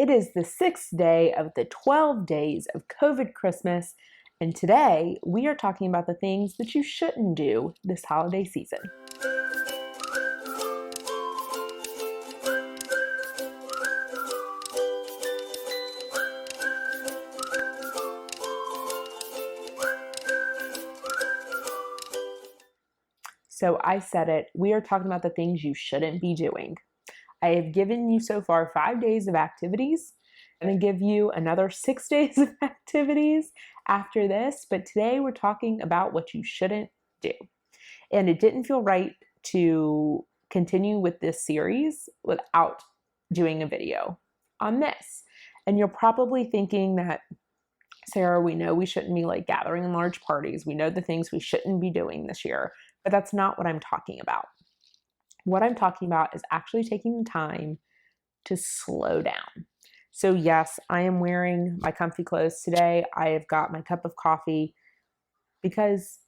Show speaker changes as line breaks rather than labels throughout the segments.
It is the 6th day of the 12 days of COVID Christmas, and today we are talking about the things that you shouldn't do this holiday season. So I said it, we are talking about the things you shouldn't be doing. I have given you so far 5 days of activities. I'm going to give you another 6 days of activities after this, but today we're talking about what you shouldn't do. And it didn't feel right to continue with this series without doing a video on this. And you're probably thinking that, Sarah, we know we shouldn't be gathering in large parties. We know the things we shouldn't be doing this year, but that's not what I'm talking about. What I'm talking about is actually taking the time to slow down. So yes, I am wearing my comfy clothes today. I have got my cup of coffee because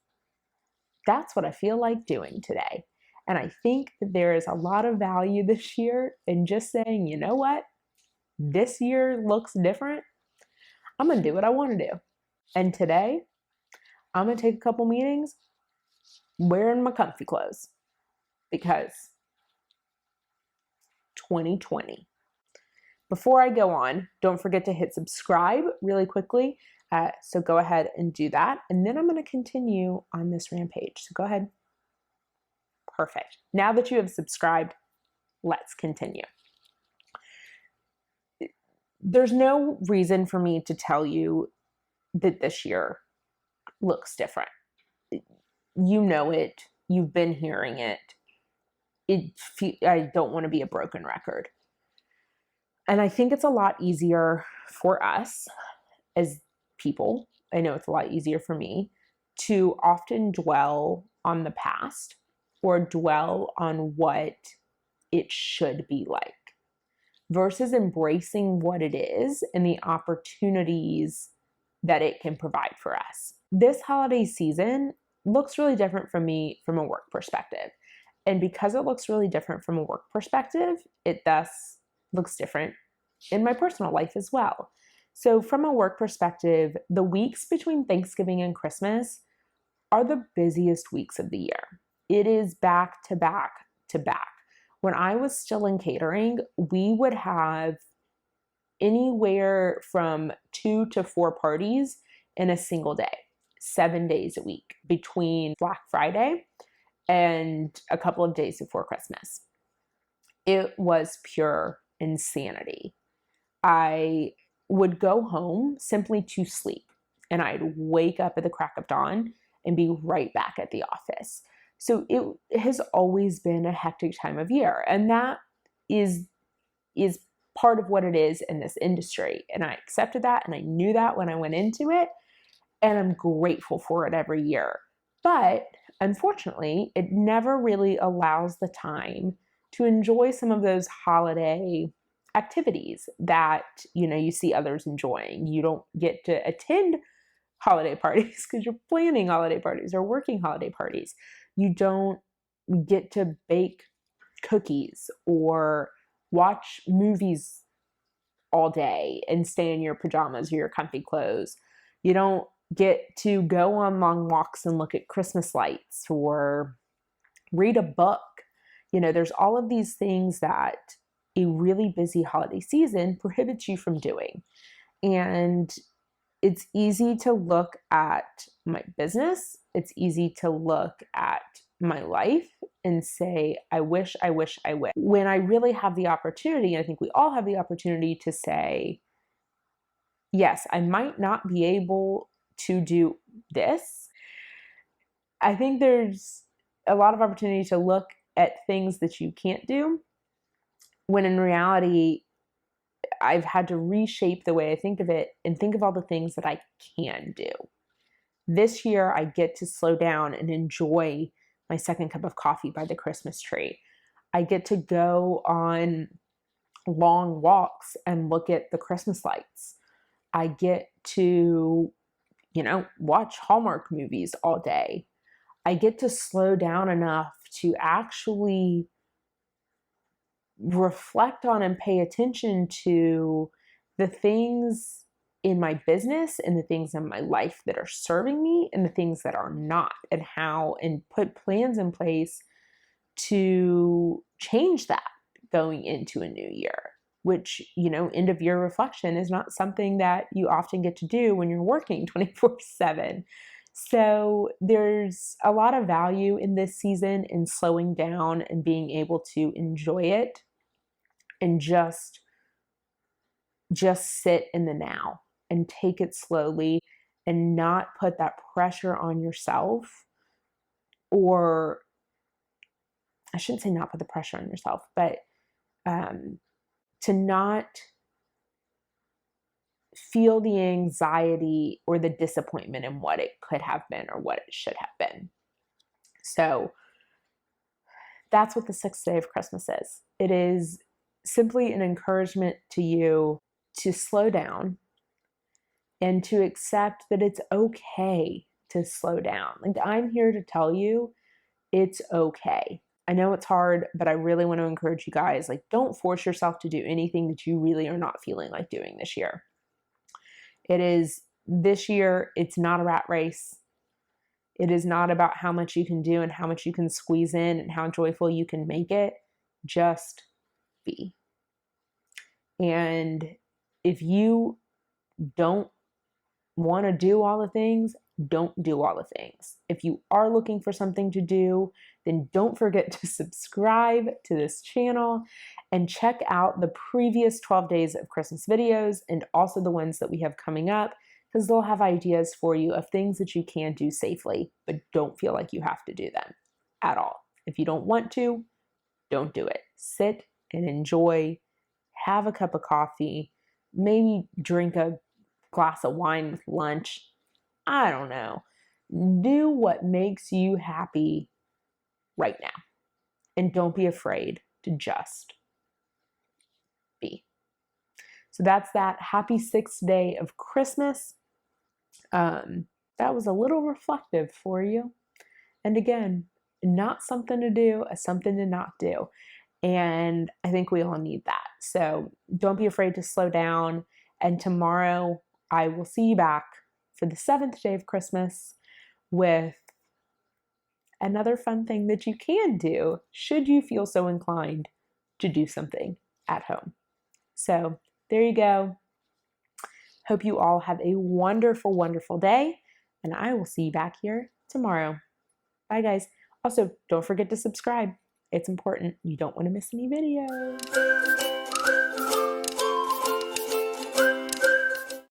that's what I feel like doing today. And I think that there is a lot of value this year in just saying, you know what? This year looks different. I'm going to do what I want to do. And today, I'm going to take a couple meetings wearing my comfy clothes because 2020. Before I go on, don't forget to hit subscribe really quickly. So go ahead and do that. And then I'm going to continue on this rampage. So go ahead. Perfect. Now that you have subscribed, let's continue. There's no reason for me to tell you that this year looks different. You know it. You've been hearing it. I don't want to be a broken record. And I think it's a lot easier for us as people, I know it's a lot easier for me, to often dwell on the past or dwell on what it should be like versus embracing what it is and the opportunities that it can provide for us. This holiday season looks really different for me from a work perspective. And because it looks really different from a work perspective, it thus looks different in my personal life as well. So from a work perspective, the weeks between Thanksgiving and Christmas are the busiest weeks of the year. It is back to back to back. When I was still in catering, we would have anywhere from 2 to 4 parties in a single day, 7 days a week between Black Friday and a couple of days before Christmas. It was pure insanity. I would go home simply to sleep, and I'd wake up at the crack of dawn and be right back at the office. So it has always been a hectic time of year, and that is part of what it is in this industry. And I accepted that, and I knew that when I went into it, and I'm grateful for it every year. But unfortunately, it never really allows the time to enjoy some of those holiday activities that, you see others enjoying. You don't get to attend holiday parties because you're planning holiday parties or working holiday parties. You don't get to bake cookies or watch movies all day and stay in your pajamas or your comfy clothes. You don't get to go on long walks and look at Christmas lights or read a book. There's all of these things that a really busy holiday season prohibits you from doing. And it's easy to look at my business. It's easy to look at my life and say, I wish. When I really have the opportunity, and I think we all have the opportunity to say, yes, I might not be able to do this. I think there's a lot of opportunity to look at things that you can't do, when in reality, I've had to reshape the way I think of it and think of all the things that I can do. This year, I get to slow down and enjoy my second cup of coffee by the Christmas tree. I get to go on long walks and look at the Christmas lights. I get to, watch Hallmark movies all day. I get to slow down enough to actually reflect on and pay attention to the things in my business and the things in my life that are serving me and the things that are not, and put plans in place to change that going into a new year, which, end of year reflection is not something that you often get to do when you're working 24/7. So there's a lot of value in this season in slowing down and being able to enjoy it and just sit in the now and take it slowly and not put that pressure on yourself, or I shouldn't say not put the pressure on yourself, but to not feel the anxiety or the disappointment in what it could have been or what it should have been. So that's what the 6th day of Christmas is. It is simply an encouragement to you to slow down and to accept that it's okay to slow down. Like, I'm here to tell you it's okay. I know it's hard, but I really want to encourage you guys, like, don't force yourself to do anything that you really are not feeling like doing this year. This year, it's not a rat race. It is not about how much you can do and how much you can squeeze in and how joyful you can make it. Just be. And if you don't want to do all the things, don't do all the things. If you are looking for something to do, then don't forget to subscribe to this channel and check out the previous 12 days of Christmas videos and also the ones that we have coming up, because they'll have ideas for you of things that you can do safely, but don't feel like you have to do them at all. If you don't want to, don't do it. Sit and enjoy, have a cup of coffee, maybe drink a glass of wine with lunch. I don't know. Do what makes you happy right now. And don't be afraid to just be. So that's that. Happy 6th day of Christmas. That was a little reflective for you. And again, not something to do, something to not do. And I think we all need that. So don't be afraid to slow down. And tomorrow I will see you back for the 7th day of Christmas with another fun thing that you can do should you feel so inclined to do something at home. So there you go. Hope you all have a wonderful, wonderful day, and I will see you back here tomorrow. Bye, guys. Also, don't forget to subscribe. It's important. You don't want to miss any videos.